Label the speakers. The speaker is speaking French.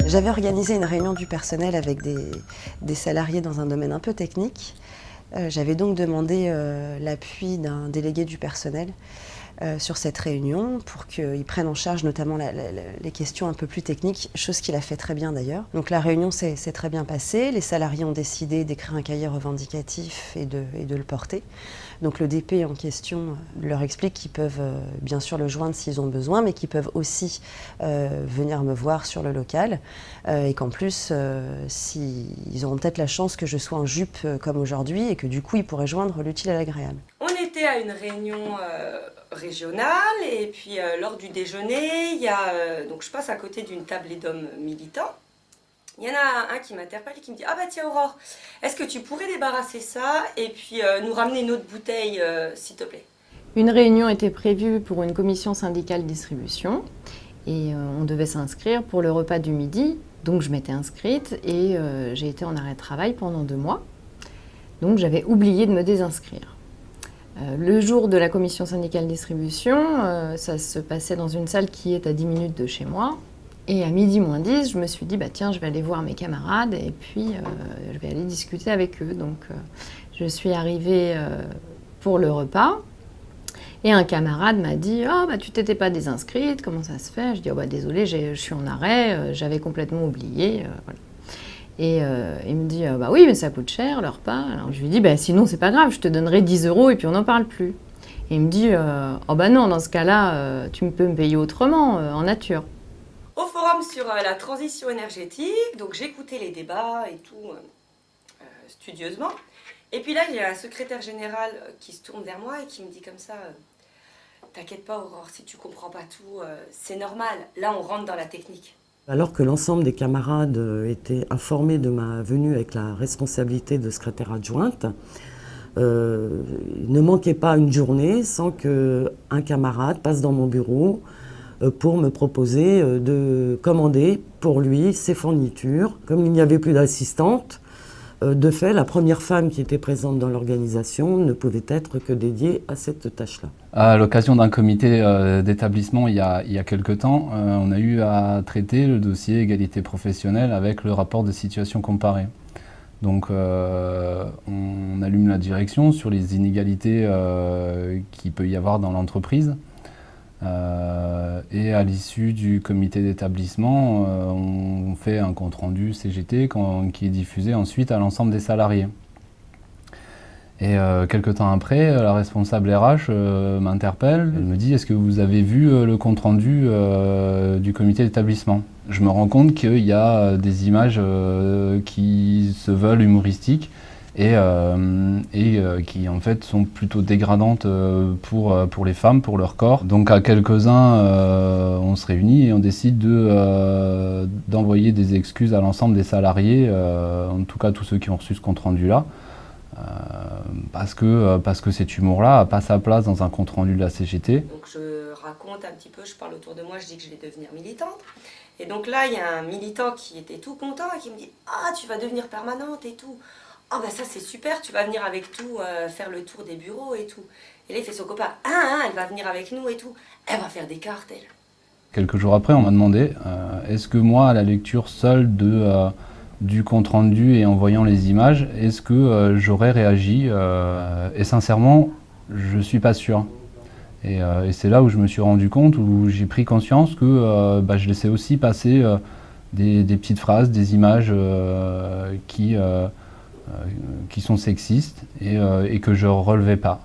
Speaker 1: J'avais organisé une réunion du personnel avec des salariés dans un domaine un peu technique. J'avais donc demandé l'appui d'un délégué du personnel sur cette réunion pour qu'il prenne en charge notamment les questions un peu plus techniques, chose qu'il a fait très bien d'ailleurs. Donc la réunion s'est très bien passée, les salariés ont décidé d'écrire un cahier revendicatif et de le porter. Donc le DP en question leur explique qu'ils peuvent bien sûr le joindre s'ils ont besoin, mais qu'ils peuvent aussi venir me voir sur le local et qu'en plus, ils auront peut-être la chance que je sois en jupe comme aujourd'hui et que du coup ils pourraient joindre l'utile à l'agréable.
Speaker 2: On était à une réunion régionale et puis lors du déjeuner, donc je passe à côté d'une tablée d'hommes militants. Il y en a un qui m'interpelle et qui me dit « Ah bah tiens Aurore, est-ce que tu pourrais débarrasser ça et puis nous ramener une autre bouteille s'il te plaît ?»
Speaker 3: Une réunion était prévue pour une commission syndicale distribution et on devait s'inscrire pour le repas du midi. Donc je m'étais inscrite et j'ai été en arrêt de travail pendant 2 mois. Donc j'avais oublié de me désinscrire. Le jour de la commission syndicale distribution, ça se passait dans une salle qui est à 10 minutes de chez moi. Et à midi moins 10, je me suis dit, bah tiens, je vais aller voir mes camarades et puis je vais aller discuter avec eux. Donc je suis arrivée pour le repas et un camarade m'a dit, ah bah tu t'étais pas désinscrite, comment ça se fait? Je dis, oh bah désolé, je suis en arrêt, j'avais complètement oublié. Voilà. Et il me dit, bah oui, mais ça coûte cher le repas. Alors je lui dis, bah sinon c'est pas grave, je te donnerai 10 € et puis on n'en parle plus. Et il me dit, oh bah non, dans ce cas-là, tu peux me payer autrement, en nature.
Speaker 2: Au forum sur la transition énergétique, donc j'écoutais les débats et tout studieusement. Et puis là, il y a un secrétaire général qui se tourne vers moi et qui me dit comme ça, t'inquiète pas Aurore, si tu comprends pas tout, c'est normal, là on rentre dans la technique.
Speaker 4: Alors que l'ensemble des camarades étaient informés de ma venue avec la responsabilité de secrétaire adjointe, il ne manquait pas une journée sans qu'un camarade passe dans mon bureau pour me proposer de commander pour lui ses fournitures. Comme il n'y avait plus d'assistante, de fait, la première femme qui était présente dans l'organisation ne pouvait être que dédiée à cette tâche-là.
Speaker 5: À l'occasion d'un comité d'établissement il y a quelque temps, on a eu à traiter le dossier égalité professionnelle avec le rapport de situation comparée. Donc on allume la direction sur les inégalités qu'il peut y avoir dans l'entreprise. Et à l'issue du comité d'établissement, on fait un compte-rendu CGT qui est diffusé ensuite à l'ensemble des salariés. Et quelque temps après, la responsable RH m'interpelle, elle me dit « Est-ce que vous avez vu le compte-rendu du comité d'établissement ?» Je me rends compte qu'il y a des images qui se veulent humoristiques et qui en fait sont plutôt dégradantes pour les femmes, pour leur corps. Donc à quelques-uns, on se réunit et on décide d'envoyer des excuses à l'ensemble des salariés, en tout cas tous ceux qui ont reçu ce compte-rendu-là, parce que cet humour-là n'a pas sa place dans un compte-rendu de la CGT.
Speaker 2: Donc je raconte un petit peu, je parle autour de moi, je dis que je vais devenir militante. Et donc là, il y a un militant qui était tout content et qui me dit « Ah, tu vas devenir permanente et tout !» Ah bah ça c'est super, tu vas venir avec tout, faire le tour des bureaux et tout. Et là il fait son copain, elle va venir avec nous et tout, elle va faire des cartes elle.
Speaker 5: Quelques jours après on m'a demandé, est-ce que moi à la lecture seule du compte rendu et en voyant les images, est-ce que j'aurais réagi et sincèrement je suis pas sûr. Et c'est là où je me suis rendu compte, où j'ai pris conscience que je laissais aussi passer des petites phrases, des images qui sont sexistes et que je relevais pas.